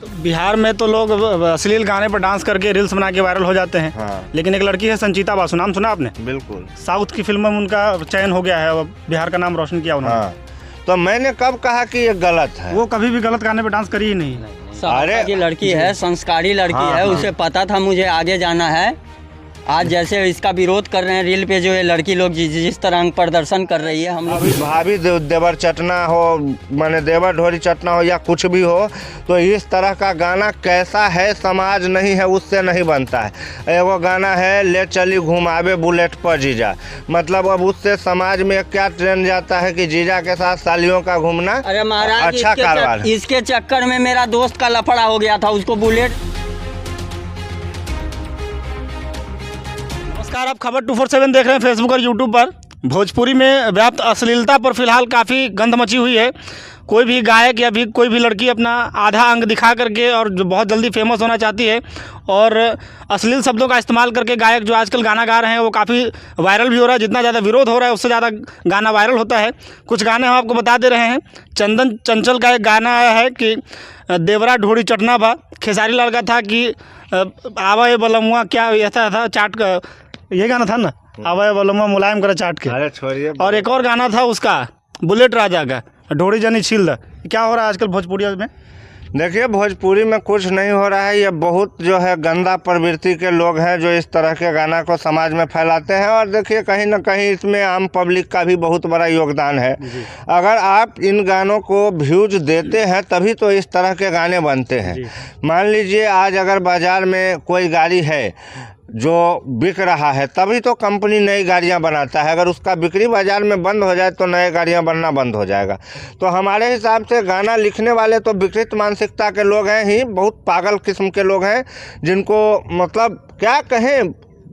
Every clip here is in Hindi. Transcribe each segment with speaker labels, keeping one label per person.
Speaker 1: बिहार में तो लोग अश्लील गाने पर डांस करके रील्स बना के वायरल हो जाते हैं।
Speaker 2: हाँ।
Speaker 1: लेकिन एक लड़की है संचिता बासु, नाम सुना आपने?
Speaker 2: बिल्कुल।
Speaker 1: साउथ की फिल्म में उनका चयन हो गया है और बिहार का नाम रोशन किया उन्होंने।
Speaker 2: हाँ, तो मैंने कब कहा कि ये गलत है?
Speaker 1: वो कभी भी गलत गाने पे डांस करी ही नहीं।
Speaker 3: अरे की लड़की है, संस्कारी लड़की
Speaker 2: हाँ,
Speaker 3: है।
Speaker 2: हाँ।
Speaker 3: उसे पता था मुझे आगे जाना है। आज जैसे इसका विरोध कर रहे हैं रील पे, जो ये लड़की लोग जिस तरह प्रदर्शन कर रही है, हम लोग
Speaker 2: भाभी देवर चटना हो, माने देवर ढोरी चटना हो या कुछ भी हो, तो इस तरह का गाना कैसा है, समाज नहीं है उससे नहीं बनता है। एगो गाना है ले चली घुमावे बुलेट पर जीजा, मतलब अब उससे समाज में क्या ट्रेंड जाता है कि जीजा के साथ सालियों का घूमना
Speaker 3: अरे महाराज,
Speaker 2: अच्छा कारोबार है।
Speaker 3: इसके चक्कर में मेरा दोस्त का लफड़ा हो गया था, उसको बुलेट।
Speaker 1: नमस्कार, आप खबर 247 देख रहे हैं फेसबुक और यूट्यूब पर। भोजपुरी में व्याप्त अश्लीलता पर फिलहाल काफ़ी गंध मची हुई है। कोई भी गायक या भी कोई भी लड़की अपना आधा अंग दिखा करके और जो बहुत जल्दी फेमस होना चाहती है और अश्लील शब्दों का इस्तेमाल करके गायक जो आजकल गाना गा रहे हैं वो काफ़ी वायरल भी हो रहा है। जितना ज़्यादा विरोध हो रहा है उससे ज़्यादा गाना वायरल होता है। कुछ गाने हम आपको बता दे रहे हैं। चंदन चंचल का एक गाना आया है कि देवरा ढोड़ी चटना भा, खेसारी लाल का था कि आवा ये बलमुआ, क्या ऐसा था चाट का, ये गाना था ना, आवा बलमा मुलायम करा चाट के।
Speaker 2: अरे छोड़िए।
Speaker 1: और एक और गाना था उसका बुलेट राजा का, ढोड़ी जनी छील द। क्या हो रहा है आजकल भोजपुरी में?
Speaker 2: देखिए, भोजपुरी में कुछ नहीं हो रहा है। ये बहुत जो है गंदा प्रवृत्ति के लोग हैं जो इस तरह के गाना को समाज में फैलाते हैं। और देखिए, कहीं ना कहीं इसमें आम पब्लिक का भी बहुत बड़ा योगदान है। अगर आप इन गानों को व्यूज देते हैं तभी तो इस तरह के गाने बनते हैं। मान लीजिए आज अगर बाज़ार में कोई गाड़ी है जो बिक रहा है, तभी तो कंपनी नई गाड़ियां बनाता है। अगर उसका बिक्री बाज़ार में बंद हो जाए तो नए गाड़ियां बनना बंद हो जाएगा। तो हमारे हिसाब से गाना लिखने वाले तो विकृत मानसिकता के लोग हैं ही, बहुत पागल किस्म के लोग हैं जिनको मतलब क्या कहें,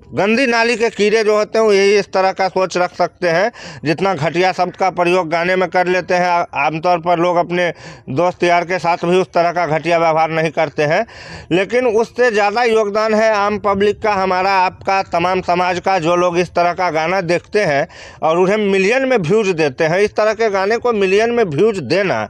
Speaker 2: गंदी नाली के कीड़े जो होते हैं वो यही इस तरह का सोच रख सकते हैं। जितना घटिया शब्द का प्रयोग गाने में कर लेते हैं, आमतौर पर लोग अपने दोस्त यार के साथ भी उस तरह का घटिया व्यवहार नहीं करते हैं, लेकिन उससे ज़्यादा योगदान है आम पब्लिक का, हमारा आपका, तमाम समाज का। जो लोग इस तरह का गाना देखते हैं और उन्हें मिलियन में व्यूज़ देते हैं। इस तरह के गाने को मिलियन में व्यूज़ देना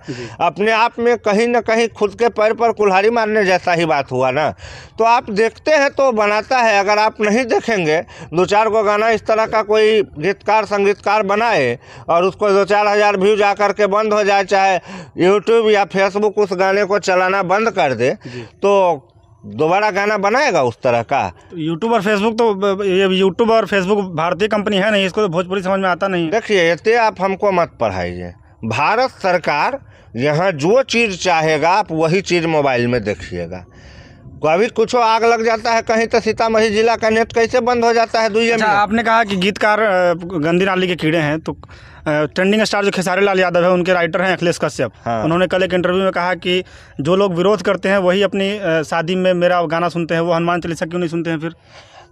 Speaker 2: अपने आप में कहीं ना कहीं खुद के पैर पर कुल्हाड़ी मारने जैसा ही बात हुआ ना। तो आप देखते हैं तो बनाता है, अगर आप नहीं देखेंगे, दो चार को गाना इस तरह का कोई गीतकार संगीतकार बनाए और उसको 2-4 हज़ार व्यूज आकर के बंद हो जाए, चाहे यूट्यूब या फेसबुक उस गाने को चलाना बंद कर दे, तो दोबारा गाना बनाएगा उस तरह का?
Speaker 1: यूट्यूब और फेसबुक तो ये यूट्यूब और फेसबुक भारतीय कंपनी है नहीं, इसको तो भोजपुरी समझ में आता नहीं।
Speaker 2: देखिए, इतने आप हमको मत पढ़ाइए। भारत सरकार यहाँ जो चीज़ चाहेगा आप वही चीज़ मोबाइल में देखिएगा। कभी कुछ आग लग जाता है कहीं तो सीतामढ़ी जिला का नेट कैसे बंद हो जाता है 2 मिनट।
Speaker 1: अच्छा, आपने कहा कि गीतकार गंदी नाली के कीड़े हैं, तो ट्रेंडिंग स्टार जो खेसारी लाल यादव है उनके राइटर हैं अखिलेश कश्यप।
Speaker 2: हाँ।
Speaker 1: उन्होंने कल एक इंटरव्यू में कहा कि जो लोग विरोध करते हैं वही अपनी शादी में मेरा गाना सुनते हैं, वो हनुमान चालीसा क्यों नहीं सुनते हैं फिर?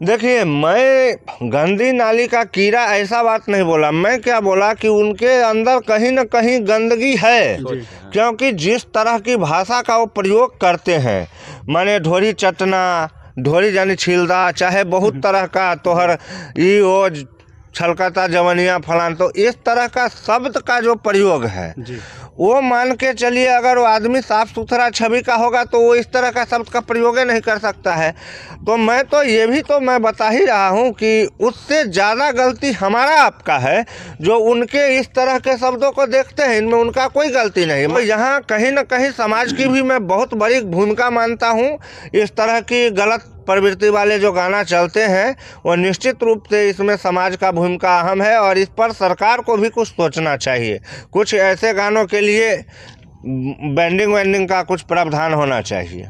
Speaker 2: देखिए, मैं गंदी नाली का कीड़ा ऐसा बात नहीं बोला। मैं क्या बोला कि उनके अंदर कहीं ना कहीं गंदगी है, क्योंकि जिस तरह की भाषा का वो प्रयोग करते हैं, माने ढोरी चटना, ढोरी जानी छीलदा, चाहे बहुत तरह का तोहर ई ओ छलकता जवनिया फलान, तो इस तरह का शब्द का जो प्रयोग है वो मान के चलिए, अगर वो आदमी साफ सुथरा छवि का होगा तो वो इस तरह का शब्द का प्रयोग नहीं कर सकता है। तो मैं तो ये भी तो मैं बता ही रहा हूँ कि उससे ज़्यादा गलती हमारा आपका है जो उनके इस तरह के शब्दों को देखते हैं। इनमें उनका कोई गलती नहीं। तो यहाँ कहीं ना कहीं समाज की भी मैं बहुत बड़ी भूमिका मानता हूँ। इस तरह की गलत प्रवृत्ति वाले जो गाना चलते हैं वो निश्चित रूप से इसमें समाज का भूमिका अहम है और इस पर सरकार को भी कुछ सोचना चाहिए। कुछ ऐसे गानों के लिए बैंडिंग वैंडिंग का कुछ प्रावधान होना चाहिए।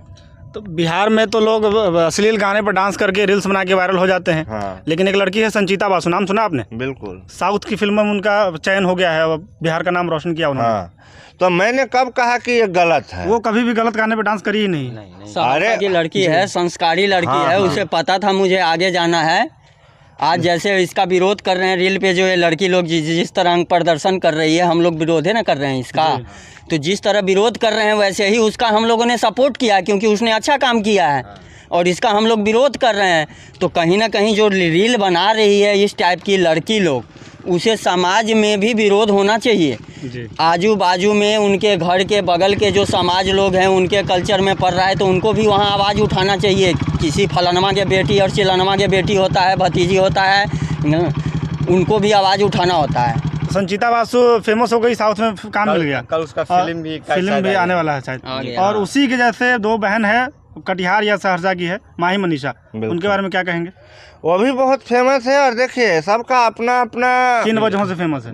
Speaker 1: तो बिहार में तो लोग अश्लील गाने पर डांस करके रील्स बना के वायरल हो जाते हैं।
Speaker 2: हाँ।
Speaker 1: लेकिन एक लड़की है संचिता बासु, नाम सुना आपने?
Speaker 2: बिल्कुल।
Speaker 1: साउथ की फिल्म में उनका चयन हो गया है और बिहार का नाम रोशन किया उन्होंने।
Speaker 2: हाँ, तो मैंने कब कहा कि ये गलत है?
Speaker 1: वो कभी भी गलत गाने पे डांस करी ही नहीं।
Speaker 3: अरे की लड़की है, संस्कारी लड़की
Speaker 2: हाँ,
Speaker 3: है।
Speaker 2: हाँ।
Speaker 3: उसे पता था मुझे आगे जाना है। आज जैसे इसका विरोध कर रहे हैं रील पे, जो ये लड़की लोग जिस तरह प्रदर्शन कर रही है, हम लोग विरोध है ना कर रहे हैं इसका। तो जिस तरह विरोध कर रहे हैं वैसे ही उसका हम लोगों ने सपोर्ट किया, क्योंकि उसने अच्छा काम किया है। और इसका हम लोग विरोध कर रहे हैं। तो कहीं ना कहीं जो रील बना रही है इस टाइप की लड़की लोग, उसे समाज में भी विरोध होना चाहिए।
Speaker 1: जी
Speaker 3: आजू बाजू में उनके घर के बगल के जो समाज लोग हैं उनके कल्चर में पड़ रहा है तो उनको भी वहाँ आवाज़ उठाना चाहिए। किसी फलानमा के बेटी और चिलानमा के बेटी होता है, भतीजी होता है, उनको भी आवाज़ उठाना होता है।
Speaker 1: संचिता वासु फेमस हो गई, साउथ में काम मिल गया,
Speaker 2: कल उसका
Speaker 1: और
Speaker 2: फिल्म
Speaker 1: फिल्म भी आने वाला है
Speaker 3: आ
Speaker 1: शायद।
Speaker 3: गया।
Speaker 1: और उसी के जैसे दो बहन है, कटिहार या सहरसा की है, माही मनीषा, उनके बारे में क्या कहेंगे?
Speaker 2: वो भी बहुत फेमस है। और देखिए सबका अपना अपना
Speaker 1: किन वजहों से फेमस है?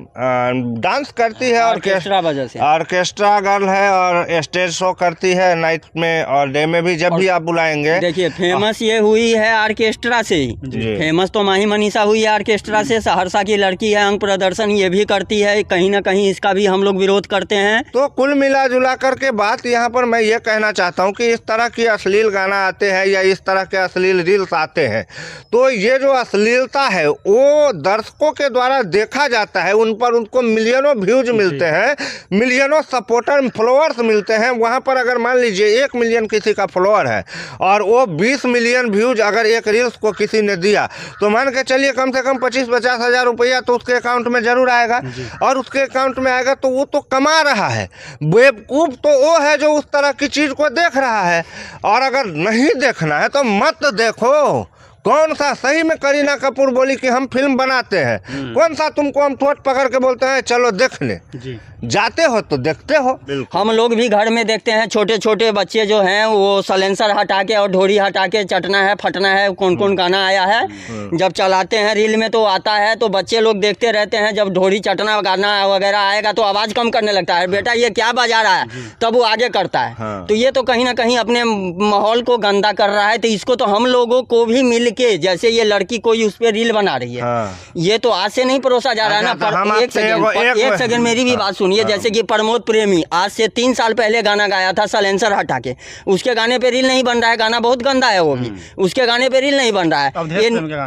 Speaker 2: डांस करती है,
Speaker 3: ऑर्केस्ट्रा वजह से।
Speaker 2: ऑर्केस्ट्रा गर्ल है और स्टेज शो करती है नाइट में और डे में भी, जब भी आप बुलाएंगे।
Speaker 3: देखिए फेमस ये हुई है ऑर्केस्ट्रा से ही।
Speaker 2: जी।
Speaker 3: फेमस तो माही मनीषा हुई है ऑर्केस्ट्रा से। सहरसा की लड़की है, अंग प्रदर्शन ये भी करती है, कहीं ना कहीं इसका भी हम लोग विरोध करते हैं।
Speaker 2: तो कुल मिला जुला करके बात यहाँ पर मैं ये कहना चाहता हूँ कि इस तरह की अश्लील गाना आते हैं या इस तरह के अश्लील रील्स आते हैं, तो ये जो अश्लीलता है वो दर्शकों के द्वारा देखा जाता है, उन पर उनको मिलियनों व्यूज मिलते हैं, मिलियनों सपोर्टर फॉलोअर्स मिलते हैं। वहाँ पर अगर मान लीजिए 1 मिलियन किसी का फॉलोअर है और वो 20 मिलियन व्यूज अगर एक रील्स को किसी ने दिया, तो मान के चलिए कम से कम 25-50 हज़ार रुपया तो उसके अकाउंट में जरूर आएगा। और उसके अकाउंट में आएगा तो वो तो कमा रहा है। बेवकूफ़ तो वो है जो उस तरह की चीज़ को देख रहा है। और अगर नहीं देखना है तो मत देखो। कौन सा सही में करीना कपूर बोली कि हम फिल्म बनाते हैं, कौन सा तुमको हम ठोट पकड़ के बोलते हैं चलो देख ले?
Speaker 1: जी
Speaker 2: जाते हो तो देखते हो।
Speaker 3: हम लोग भी घर में देखते हैं, छोटे छोटे बच्चे जो हैं वो सलेंसर हटा के और ढोरी हटा के चटना है फटना है, कौन कौन गाना आया है जब चलाते हैं रील में तो आता है, तो बच्चे लोग देखते रहते हैं। जब ढोरी चटना गाना वगैरह आएगा तो आवाज़ कम करने लगता है, बेटा ये क्या बजा रहा है, तब वो आगे करता है।
Speaker 2: हाँ।
Speaker 3: तो ये तो कहीं ना कहीं अपने माहौल को गंदा कर रहा है। तो इसको तो हम लोगों को भी मिल के, जैसे ये लड़की कोई उस पर रील बना रही है,
Speaker 2: हाँ।
Speaker 3: ये तो आज से नहीं परोसा जा रहा है ना।
Speaker 2: अच्छा, हम
Speaker 3: पर
Speaker 2: आपसे
Speaker 3: एक सेकंड मेरी भी बात सुनिए। जैसे कि प्रमोद प्रेमी आज से 3 साल पहले गाना गाया था सलेंसर हटा के, उसके गाने पे रील नहीं बन रहा है, गाना बहुत गंदा है वो भी, उसके गाने पे रील नहीं बन रहा है।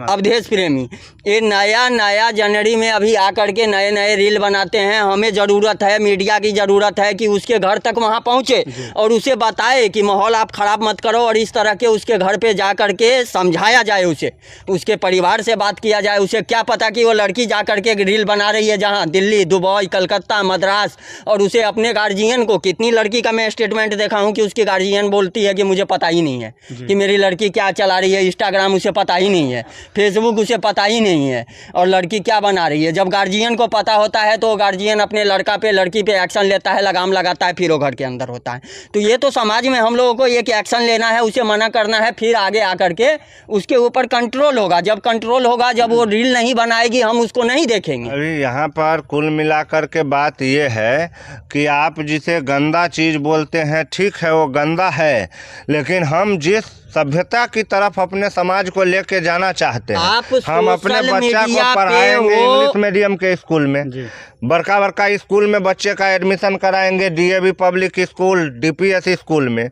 Speaker 3: अवधेश प्रेमी ये नया जनवरी में अभी आकर के नए नए रील बनाते हैं। हमें ज़रूरत है, मीडिया की ज़रूरत है कि उसके घर तक वहाँ पहुँचे और उसे बताए कि माहौल आप ख़राब मत करो, और इस तरह के उसके घर पे जा कर के समझाया जाए, उसे उसके परिवार से बात किया जाए। उसे क्या पता कि वो लड़की जा कर के रील बना रही है जहाँ दिल्ली, दुबई, कलकत्ता, मद्रास, और उसे अपने गार्जियन को, कितनी लड़की का मैं स्टेटमेंट देखा हूँ कि उसकी गार्जियन बोलती है कि मुझे पता ही नहीं है कि मेरी लड़की क्या चला रही है, इंस्टाग्राम उसे पता ही नहीं है, फेसबुक उसे पता ही नहीं है, और लड़की क्या बना रही है। जब गार्जियन को पता होता है तो गार्जियन अपने लड़का पे लड़की पे एक्शन लेता है, लगाम लगाता है, फिर वो घर के अंदर होता है। तो ये तो समाज में हम लोगों को एक एक्शन लेना है, उसे मना करना है, फिर आगे आकर के उसके ऊपर कंट्रोल होगा। जब कंट्रोल होगा, जब वो रील नहीं बनाएगी, हम उसको नहीं देखेंगे।
Speaker 2: अभी यहाँ पर कुल मिलाकर के बात ये है कि आप जिसे गंदा चीज़ बोलते हैं, ठीक है वो गंदा है, लेकिन हम जिस सभ्यता की तरफ अपने समाज को लेके जाना चाहते हैं, हम अपने बच्चा को पढ़ाएंगे इंग्लिश मीडियम के स्कूल में, बड़का बड़का स्कूल में बच्चे का एडमिशन कराएंगे, DAV public school, DPS school में,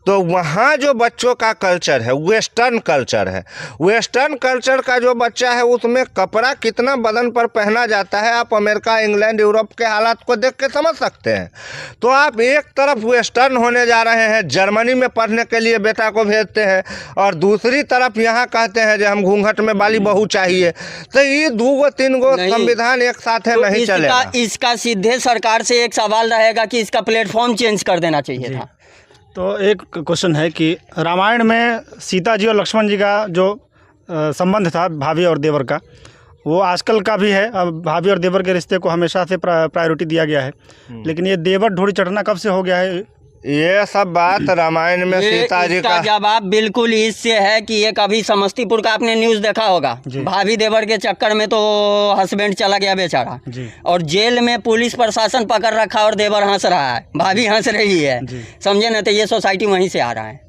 Speaker 2: तो वहाँ जो बच्चों का कल्चर है वेस्टर्न कल्चर है। वेस्टर्न कल्चर का जो बच्चा है उसमें कपड़ा कितना बदन पर पहना जाता है, आप अमेरिका, इंग्लैंड, यूरोप के हालात को देख के समझ सकते हैं। तो आप एक तरफ वेस्टर्न होने जा रहे हैं, जर्मनी में पढ़ने के लिए बेटा को भेजते हैं, और दूसरी तरफ यहाँ कहते हैं जो हम घूंघट में वाली बहू चाहिए। तो ये 2-3 संविधान एक साथ है, नहीं चलेगा।
Speaker 3: इसका सीधे सरकार से एक सवाल रहेगा कि इसका प्लेटफॉर्म चेंज कर देना चाहिए था।
Speaker 1: तो एक क्वेश्चन है कि रामायण में सीता जी और लक्ष्मण जी का जो संबंध था भाभी और देवर का, वो आजकल का भी है। अब भाभी और देवर के रिश्ते को हमेशा से प्रायोरिटी दिया गया है, लेकिन ये देवर ढोरी चटना कब से हो गया है?
Speaker 2: ये सब बात रामायण में सीता जी का
Speaker 3: जवाब बिल्कुल इससे है कि एक अभी समस्तीपुर का आपने न्यूज़ देखा होगा, भाभी देवर के चक्कर में तो हस्बैंड चला गया बेचारा, और जेल में पुलिस प्रशासन पकड़ रखा और देवर हंस रहा है, भाभी हंस रही है, समझे ना। तो ये सोसाइटी वहीं से आ रहा है।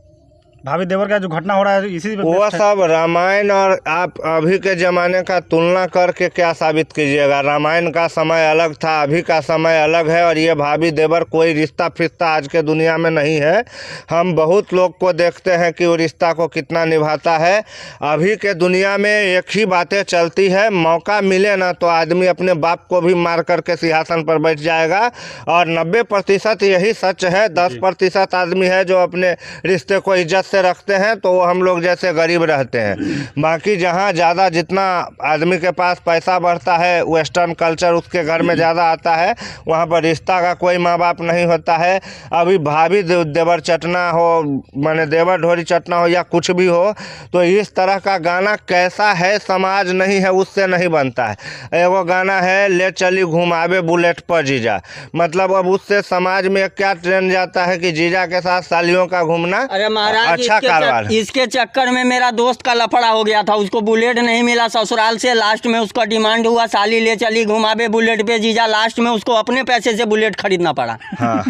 Speaker 1: भाभी देवर का जो घटना हो रहा है इसी
Speaker 2: वो सब रामायण और आप अभी के ज़माने का तुलना करके क्या साबित कीजिएगा? रामायण का समय अलग था, अभी का समय अलग है, और ये भाभी देवर कोई रिश्ता फिश्ता आज के दुनिया में नहीं है। हम बहुत लोग को देखते हैं कि वो रिश्ता को कितना निभाता है। अभी के दुनिया में एक ही बातें चलती है, मौका मिले ना तो आदमी अपने बाप को भी मार करके सिंहासन पर बैठ जाएगा, और 90% यही सच है। 10% आदमी है जो अपने रिश्ते को इज्जत से रखते हैं तो वो हम लोग जैसे गरीब रहते हैं। बाकी जहाँ ज़्यादा जितना आदमी के पास पैसा बढ़ता है, वेस्टर्न कल्चर उसके घर में ज़्यादा आता है, वहाँ पर रिश्ता का कोई माँ बाप नहीं होता है। अभी भाभी देवर चटना हो, माने देवर ढोरी चटना हो या कुछ भी हो, तो इस तरह का गाना कैसा है समाज नहीं है उससे नहीं बनता है। एगो गाना है ले चली घुमावे बुलेट पर जीजा, मतलब अब उससे समाज में क्या ट्रेंड जाता है कि जीजा के साथ सालियों का घूमना
Speaker 3: अरे महाराज
Speaker 2: अच्छा कारोबार है।
Speaker 3: इसके चक्कर में मेरा दोस्त का लफड़ा हो गया था, उसको बुलेट नहीं मिला ससुराल से, लास्ट में उसका डिमांड हुआ साली ले चली घुमावे बुलेट पे जीजा, लास्ट में उसको अपने पैसे से बुलेट खरीदना पड़ा।
Speaker 2: हाँ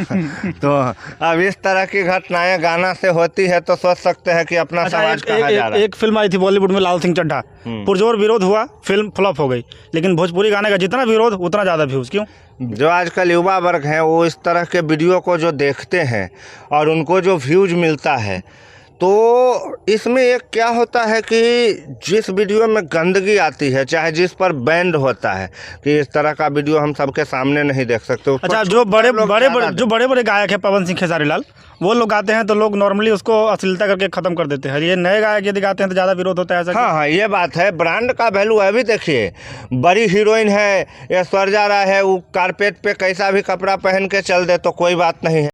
Speaker 2: तो अब इस तरह की घटनाएं गाना से होती है तो सोच सकते हैं कि अपना समाज कहाँ जा रहा है।
Speaker 1: एक फिल्म आई थी बॉलीवुड में लाल सिंह चड्ढा, पुरजोर विरोध हुआ, फिल्म फ्लॉप हो गई, लेकिन भोजपुरी गाने का जितना विरोध उतना ज़्यादा व्यूज़। क्यों?
Speaker 2: जो आजकल युवा वर्ग हैं वो इस तरह के वीडियो को जो देखते हैं और उनको जो व्यूज मिलता है, तो इसमें एक क्या होता है कि जिस वीडियो में गंदगी आती है, चाहे जिस पर बैंड होता है कि इस तरह का वीडियो हम सबके सामने नहीं देख सकते।
Speaker 1: अच्छा, जो बड़े बड़े गायक है पवन सिंह खेसारी लाल, वो लोग गाते हैं तो लोग नॉर्मली उसको अश्लीलता करके ख़त्म कर देते हैं। ये नए गायक यदि गाते हैं तो ज़्यादा विरोध होता है ऐसा?
Speaker 2: हाँ, ये बात है, ब्रांड का वैल्यू है। भी देखिए, बड़ी हीरोइन है ऐश्वर्या राय है, वो कारपेट पे कैसा भी कपड़ा पहन के चल दे तो कोई बात नहीं है।